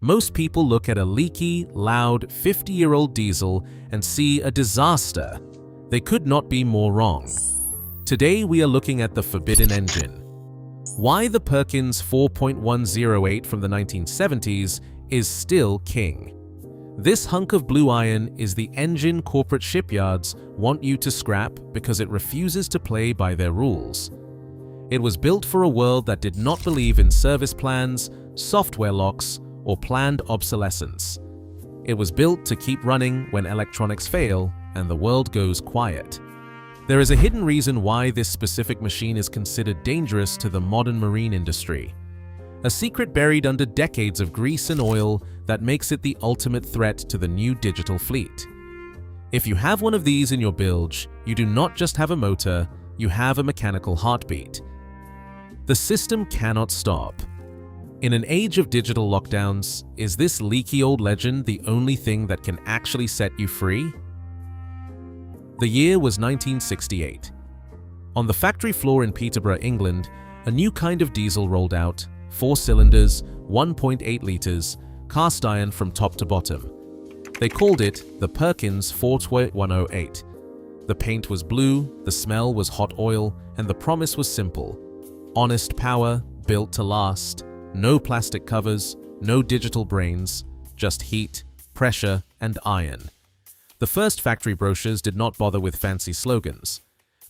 Most people look at a leaky, loud, 50-year-old diesel and see a disaster. They could not be more wrong. Today we are looking at the forbidden engine. Why the Perkins 4.108 from the 1970s is still king. This hunk of blue iron is the engine corporate shipyards want you to scrap because it refuses to play by their rules. It was built for a world that did not believe in service plans, software locks, or planned obsolescence. It was built to keep running when electronics fail and the world goes quiet. There is a hidden reason why this specific machine is considered dangerous to the modern marine industry. A secret buried under decades of grease and oil that makes it the ultimate threat to the new digital fleet. If you have one of these in your bilge, you do not just have a motor, you have a mechanical heartbeat. The system cannot stop. In an age of digital lockdowns, is this leaky old legend the only thing that can actually set you free? The year was 1968. On the factory floor in Peterborough, England, a new kind of diesel rolled out, 4 cylinders, 1.8 litres, cast iron from top to bottom. They called it the Perkins 4.108. The paint was blue, the smell was hot oil, and the promise was simple. Honest power, built to last. No plastic covers, no digital brains, just heat, pressure, and iron. The first factory brochures did not bother with fancy slogans.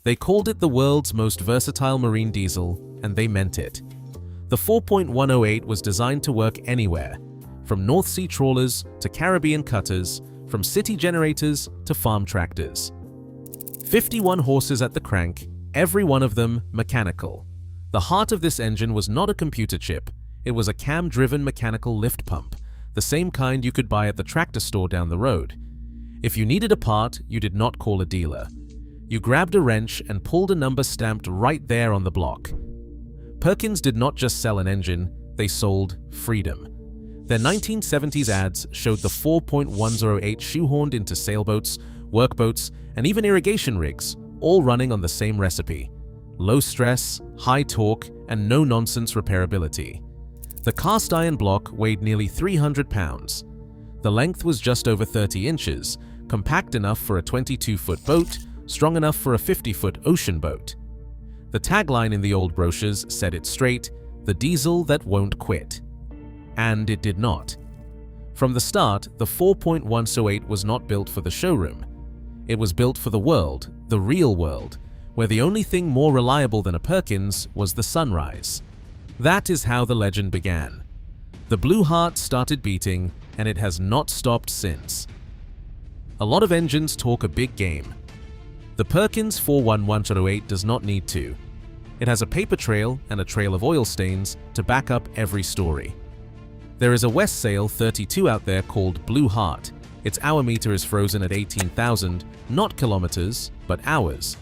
They called it the world's most versatile marine diesel, and they meant it. The 4.108 was designed to work anywhere, from North Sea trawlers to Caribbean cutters, from city generators to farm tractors. 51 horses at the crank, every one of them mechanical. The heart of this engine was not a computer chip. It was a cam-driven mechanical lift pump, the same kind you could buy at the tractor store down the road. If you needed a part, you did not call a dealer. You grabbed a wrench and pulled a number stamped right there on the block. Perkins did not just sell an engine, they sold freedom. Their 1970s ads showed the 4.108 shoehorned into sailboats, workboats, and even irrigation rigs, all running on the same recipe. Low stress, high torque, and no-nonsense repairability. The cast iron block weighed nearly 300 pounds. The length was just over 30 inches, compact enough for a 22-foot boat, strong enough for a 50-foot ocean boat. The tagline in the old brochures said it straight, "The diesel that won't quit." And it did not. From the start, the 4.108 was not built for the showroom. It was built for the world, the real world, where the only thing more reliable than a Perkins was the sunrise. That is how the legend began. The blue heart started beating, and it has not stopped since. A lot of engines talk a big game. The Perkins 4.108 does not need to. It has a paper trail and a trail of oil stains to back up every story. There is a West Sail 32 out there called Blue Heart. Its hour meter is frozen at 18,000, not kilometers, but hours.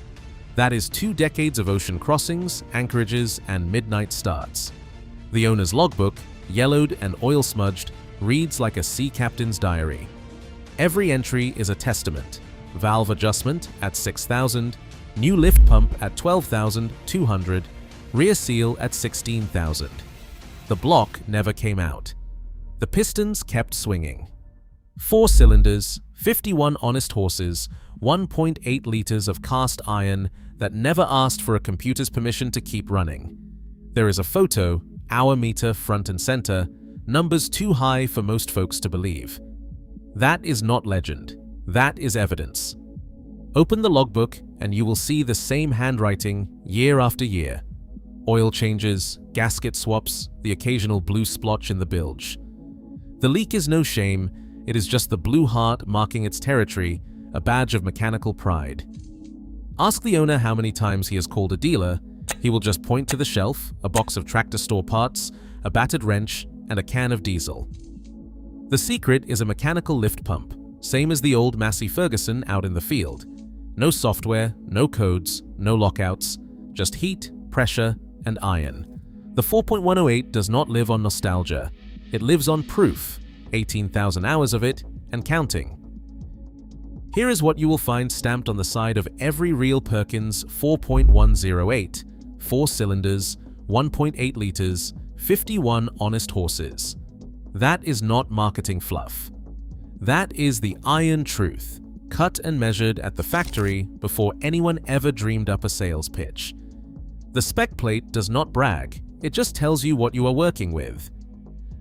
That is 2 decades of ocean crossings, anchorages, and midnight starts. The owner's logbook, yellowed and oil-smudged, reads like a sea captain's diary. Every entry is a testament. Valve adjustment at 6,000, new lift pump at 12,200, rear seal at 16,000. The block never came out. The pistons kept swinging. 4 cylinders, 51 honest horses, 1.8 liters of cast iron that never asked for a computer's permission to keep running. There is a photo, hour meter front and center, numbers too high for most folks to believe. That is not legend. That is evidence. Open the logbook and you will see the same handwriting year after year. Oil changes, gasket swaps, the occasional blue splotch in the bilge. The leak is no shame, it is just the blue heart marking its territory, a badge of mechanical pride. Ask the owner how many times he has called a dealer. He will just point to the shelf, a box of tractor store parts, a battered wrench, and a can of diesel. The secret is a mechanical lift pump, same as the old Massey Ferguson out in the field. No software, no codes, no lockouts, just heat, pressure, and iron. The 4.108 does not live on nostalgia. It lives on proof, 18,000 hours of it, and counting. Here is what you will find stamped on the side of every real Perkins 4.108, 4 cylinders, 1.8 liters, 51 honest horses. That is not marketing fluff. That is the iron truth, cut and measured at the factory before anyone ever dreamed up a sales pitch. The spec plate does not brag, it just tells you what you are working with.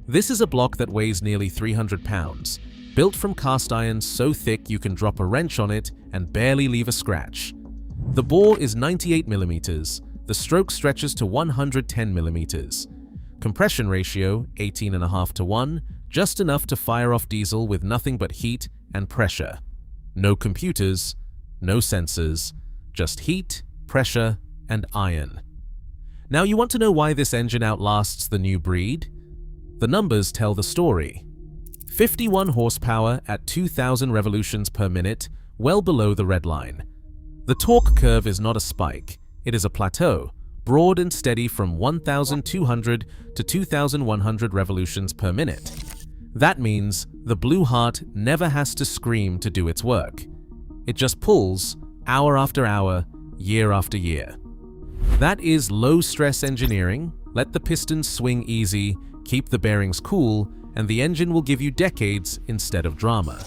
This is a block that weighs nearly 300 pounds, built from cast iron so thick you can drop a wrench on it and barely leave a scratch. The bore is 98 millimeters, the stroke stretches to 110 millimeters. Compression ratio 18.5 to 1, just enough to fire off diesel with nothing but heat and pressure. No computers, no sensors, just heat, pressure, and iron. Now you want to know why this engine outlasts the new breed? The numbers tell the story. 51 horsepower at 2,000 revolutions per minute, well below the red line. The torque curve is not a spike, it is a plateau, broad and steady from 1,200 to 2,100 revolutions per minute. That means the Blue Heart never has to scream to do its work. It just pulls, hour after hour, year after year. That is low-stress engineering. Let the pistons swing easy, keep the bearings cool, and the engine will give you decades instead of drama.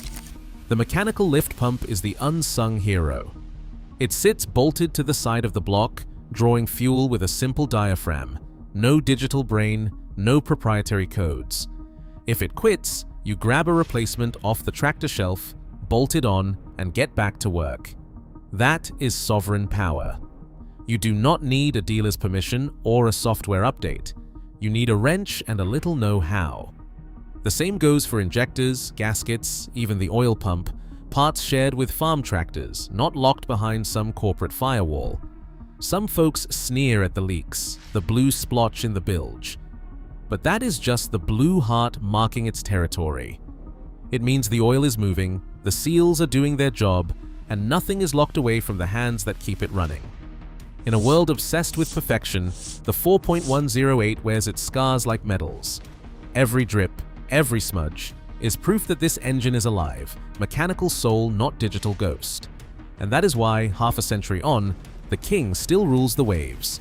The mechanical lift pump is the unsung hero. It sits bolted to the side of the block, drawing fuel with a simple diaphragm. No digital brain, no proprietary codes. If it quits, you grab a replacement off the tractor shelf, bolt it on, and get back to work. That is sovereign power. You do not need a dealer's permission or a software update. You need a wrench and a little know-how. The same goes for injectors, gaskets, even the oil pump, parts shared with farm tractors, not locked behind some corporate firewall. Some folks sneer at the leaks, the blue splotch in the bilge. But that is just the Blue Heart marking its territory. It means the oil is moving, the seals are doing their job, and nothing is locked away from the hands that keep it running. In a world obsessed with perfection, the 4.108 wears its scars like medals. Every drip, every smudge, is proof that this engine is alive, mechanical soul, not digital ghost. And that is why, half a century on, the king still rules the waves.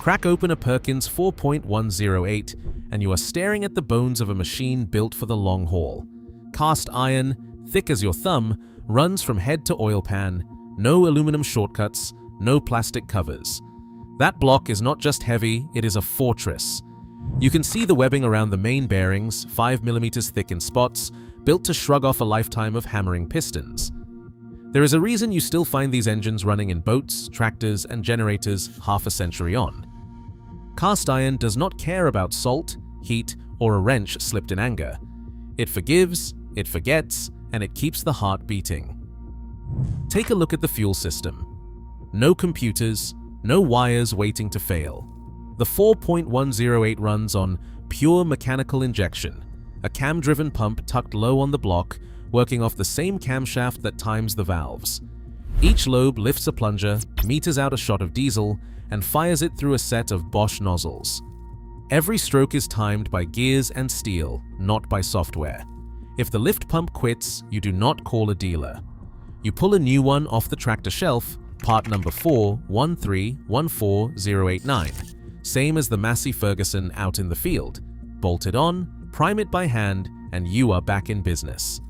Crack open a Perkins 4.108 and you are staring at the bones of a machine built for the long haul. Cast iron, thick as your thumb, runs from head to oil pan, no aluminum shortcuts, no plastic covers. That block is not just heavy, it is a fortress. You can see the webbing around the main bearings, 5 millimeters thick in spots, built to shrug off a lifetime of hammering pistons. There is a reason you still find these engines running in boats, tractors, and generators half a century on. Cast iron does not care about salt, heat, or a wrench slipped in anger. It forgives, it forgets, and it keeps the heart beating. Take a look at the fuel system. No computers, no wires waiting to fail. The 4.108 runs on pure mechanical injection, a cam-driven pump tucked low on the block, working off the same camshaft that times the valves. Each lobe lifts a plunger, meters out a shot of diesel, and fires it through a set of Bosch nozzles. Every stroke is timed by gears and steel, not by software. If the lift pump quits, you do not call a dealer. You pull a new one off the tractor shelf, part number 4114089, same as the Massey Ferguson out in the field. Bolt it on, prime it by hand, and you are back in business.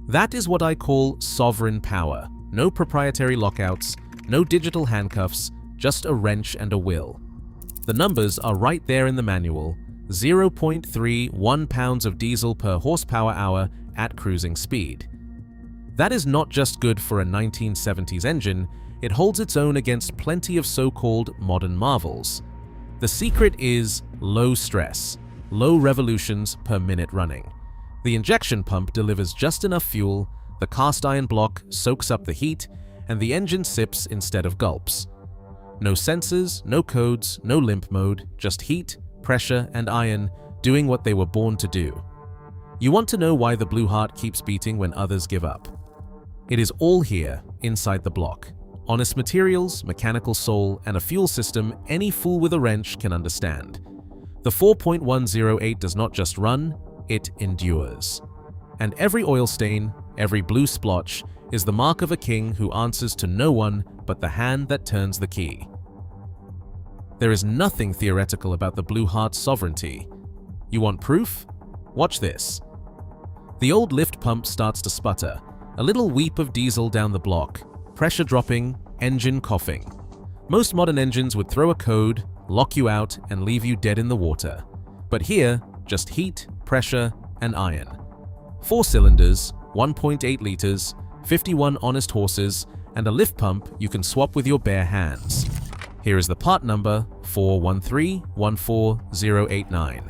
That is what I call sovereign power. No proprietary lockouts, no digital handcuffs, just a wrench and a will. The numbers are right there in the manual. 0.31 pounds of diesel per horsepower hour at cruising speed. That is not just good for a 1970s engine, it holds its own against plenty of so-called modern marvels. The secret is low stress, low revolutions per minute running. The injection pump delivers just enough fuel, the cast iron block soaks up the heat, and the engine sips instead of gulps. No sensors, no codes, no limp mode, just heat, pressure, and iron doing what they were born to do. You want to know why the Blue Heart keeps beating when others give up? It is all here, inside the block. Honest materials, mechanical soul, and a fuel system any fool with a wrench can understand. The 4.108 does not just run, it endures. And every oil stain, every blue splotch, is the mark of a king who answers to no one but the hand that turns the key. There is nothing theoretical about the Blue Heart's sovereignty. You want proof? Watch this. The old lift pump starts to sputter, a little weep of diesel down the block, pressure dropping, engine coughing. Most modern engines would throw a code, lock you out, and leave you dead in the water. But here, just heat, pressure, and iron. 4 cylinders, 1.8 liters, 51 honest horses, and a lift pump you can swap with your bare hands. Here is the part number 413-14089.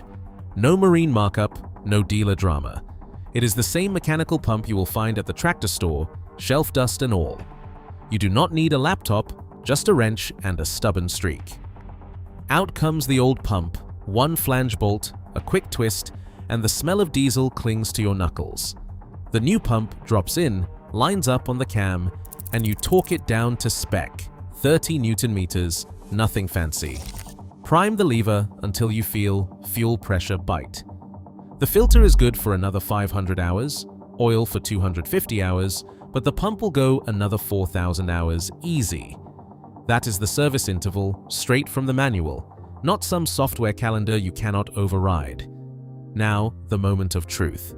No marine markup, no dealer drama. It is the same mechanical pump you will find at the tractor store, shelf dust and all. You do not need a laptop, just a wrench and a stubborn streak. Out comes the old pump, one flange bolt, a quick twist, and the smell of diesel clings to your knuckles. The new pump drops in, lines up on the cam, and you torque it down to spec, 30 Newton meters, nothing fancy. Prime the lever until you feel fuel pressure bite. The filter is good for another 500 hours, oil for 250 hours, but the pump will go another 4,000 hours easy. That is the service interval, straight from the manual, not some software calendar you cannot override. Now, the moment of truth.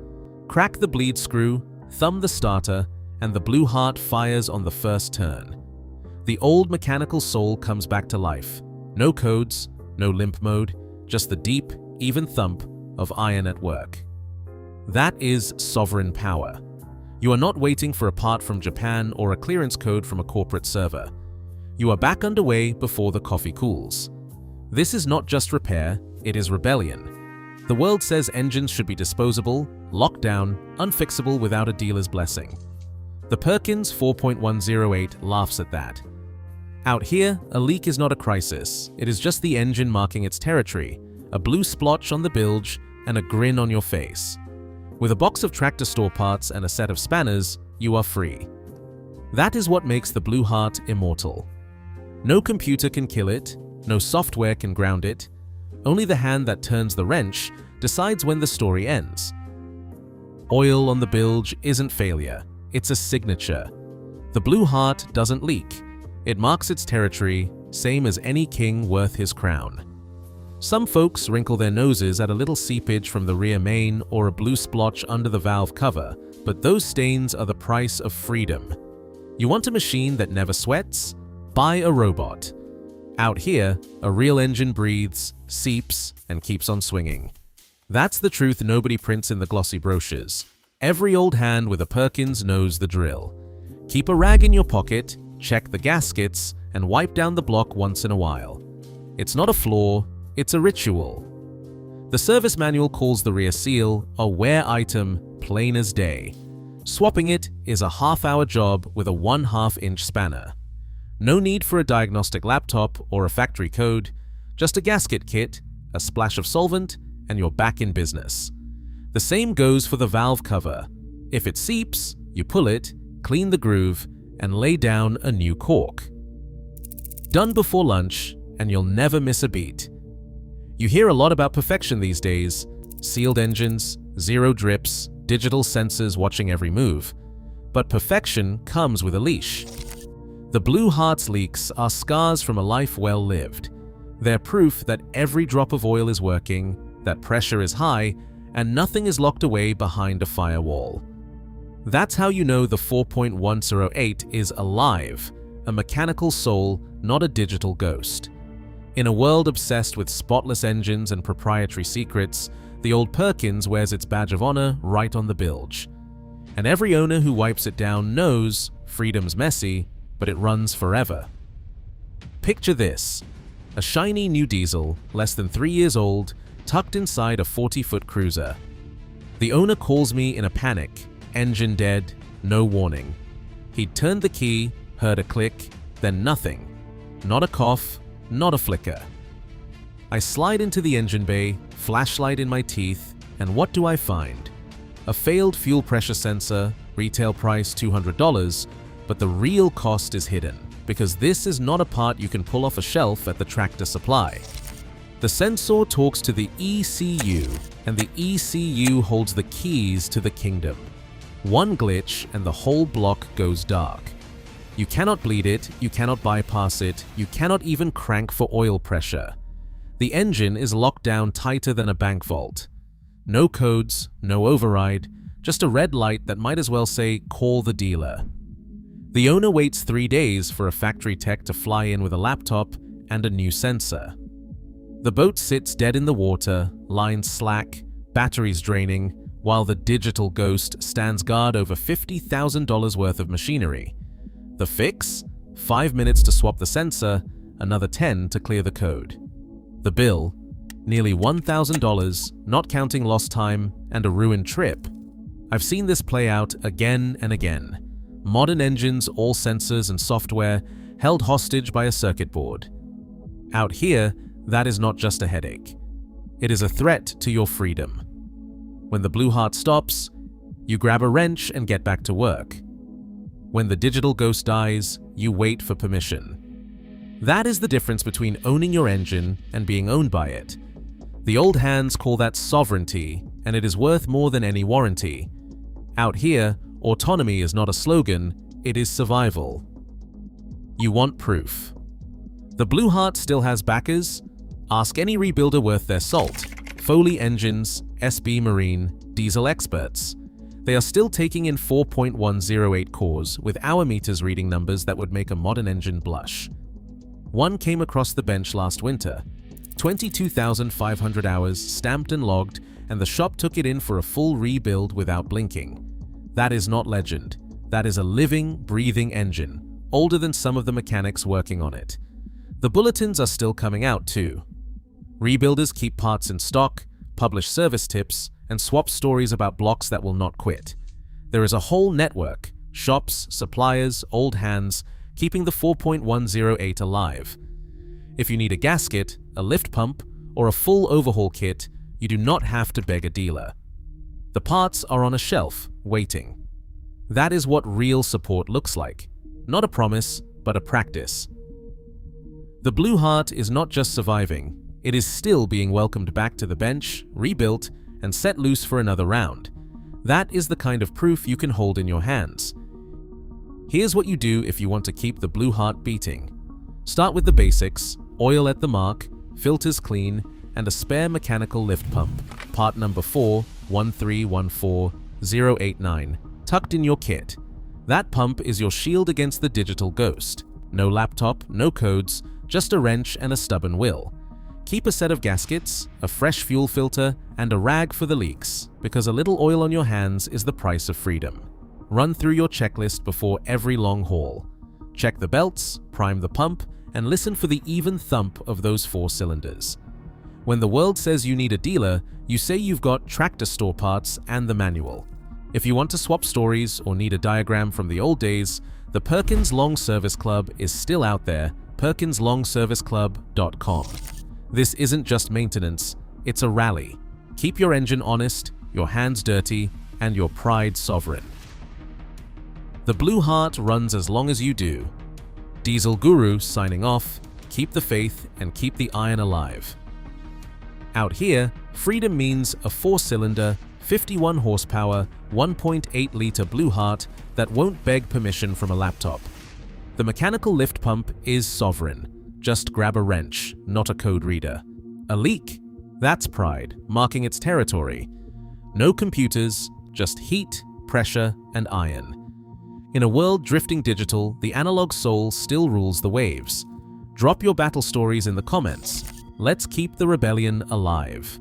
Crack the bleed screw, thumb the starter, and the blue heart fires on the first turn. The old mechanical soul comes back to life. No codes, no limp mode, just the deep, even thump of iron at work. That is sovereign power. You are not waiting for a part from Japan or a clearance code from a corporate server. You are back underway before the coffee cools. This is not just repair, it is rebellion. The world says engines should be disposable, locked down, unfixable without a dealer's blessing. The Perkins 4.108 laughs at that. Out here, a leak is not a crisis. It is just the engine marking its territory, a blue splotch on the bilge, and a grin on your face. With a box of tractor store parts and a set of spanners, you are free. That is what makes the Blue Heart immortal. No computer can kill it, no software can ground it. Only the hand that turns the wrench decides when the story ends. Oil on the bilge isn't failure, it's a signature. The Blue Heart doesn't leak. It marks its territory, same as any king worth his crown. Some folks wrinkle their noses at a little seepage from the rear main or a blue splotch under the valve cover, but those stains are the price of freedom. You want a machine that never sweats? Buy a robot. Out here, a real engine breathes, seeps, and keeps on swinging. That's the truth nobody prints in the glossy brochures. Every old hand with a Perkins knows the drill. Keep a rag in your pocket, check the gaskets, and wipe down the block once in a while. It's not a flaw, it's a ritual. The service manual calls the rear seal a wear item, plain as day. Swapping it is a half-hour job with a 1/2 inch spanner. No need for a diagnostic laptop or a factory code, just a gasket kit, a splash of solvent, and you're back in business. The same goes for the valve cover. If it seeps, you pull it, clean the groove, and lay down a new cork. Done before lunch, and you'll never miss a beat. You hear a lot about perfection these days: sealed engines, zero drips, digital sensors watching every move. But perfection comes with a leash. The Blue Heart's leaks are scars from a life well lived. They're proof that every drop of oil is working, that pressure is high, and nothing is locked away behind a firewall. That's how you know the 4.108 is alive, a mechanical soul, not a digital ghost. In a world obsessed with spotless engines and proprietary secrets, the old Perkins wears its badge of honor right on the bilge. And every owner who wipes it down knows freedom's messy, but it runs forever. Picture this: a shiny new diesel, less than 3 years old, tucked inside a 40-foot cruiser. The owner calls me in a panic, engine dead, no warning. He'd turned the key, heard a click, then nothing. Not a cough, not a flicker. I slide into the engine bay, flashlight in my teeth, and what do I find? A failed fuel pressure sensor, retail price $200, but the real cost is hidden, because this is not a part you can pull off a shelf at the Tractor Supply. The sensor talks to the ECU, and the ECU holds the keys to the kingdom. One glitch and the whole block goes dark. You cannot bleed it, you cannot bypass it, you cannot even crank for oil pressure. The engine is locked down tighter than a bank vault. No codes, no override, just a red light that might as well say, "Call the dealer." The owner waits 3 days for a factory tech to fly in with a laptop and a new sensor. The boat sits dead in the water, lines slack, batteries draining, while the digital ghost stands guard over $50,000 worth of machinery. The fix? 5 minutes to swap the sensor, another 10 to clear the code. The bill? Nearly $1,000, not counting lost time and a ruined trip. I've seen this play out again and again. Modern engines, all sensors and software, held hostage by a circuit board. Out here, that is not just a headache. It is a threat to your freedom. When the blue heart stops, you grab a wrench and get back to work. When the digital ghost dies, you wait for permission. That is the difference between owning your engine and being owned by it. The old hands call that sovereignty, and it is worth more than any warranty. Out here, autonomy is not a slogan, it is survival. You want proof. The Blue Heart still has backers? Ask any rebuilder worth their salt. Foley Engines, SB Marine, diesel experts. They are still taking in 4.108 cores with hour meters reading numbers that would make a modern engine blush. One came across the bench last winter. 22,500 hours stamped and logged, and the shop took it in for a full rebuild without blinking. That is not legend. That is a living, breathing engine, older than some of the mechanics working on it. The bulletins are still coming out too. Rebuilders keep parts in stock, publish service tips, and swap stories about blocks that will not quit. There is a whole network, shops, suppliers, old hands, keeping the 4.108 alive. If you need a gasket, a lift pump, or a full overhaul kit, you do not have to beg a dealer. The parts are on a shelf, waiting. That is what real support looks like. Not a promise, but a practice. The Blue Heart is not just surviving, it is still being welcomed back to the bench, rebuilt, and set loose for another round. That is the kind of proof you can hold in your hands. Here's what you do if you want to keep the Blue Heart beating. Start with the basics: oil at the mark, filters clean, and a spare mechanical lift pump, part number 4114089, tucked in your kit. That pump is your shield against the digital ghost. No laptop, no codes, just a wrench and a stubborn will. Keep a set of gaskets, a fresh fuel filter, and a rag for the leaks, because a little oil on your hands is the price of freedom. Run through your checklist before every long haul. Check the belts, prime the pump, and listen for the even thump of those 4 cylinders. When the world says you need a dealer, you say you've got tractor store parts and the manual. If you want to swap stories or need a diagram from the old days, the Perkins Long Service Club is still out there, perkinslongserviceclub.com. This isn't just maintenance, it's a rally. Keep your engine honest, your hands dirty, and your pride sovereign. The Blue Heart runs as long as you do. Diesel Guru signing off. Keep the faith and keep the iron alive. Out here, freedom means a 4-cylinder, 51 horsepower, 1.8-liter Blue Heart that won't beg permission from a laptop. The mechanical lift pump is sovereign. Just grab a wrench, not a code reader. A leak? That's pride, marking its territory. No computers, just heat, pressure, and iron. In a world drifting digital, the analog soul still rules the waves. Drop your battle stories in the comments. Let's keep the rebellion alive.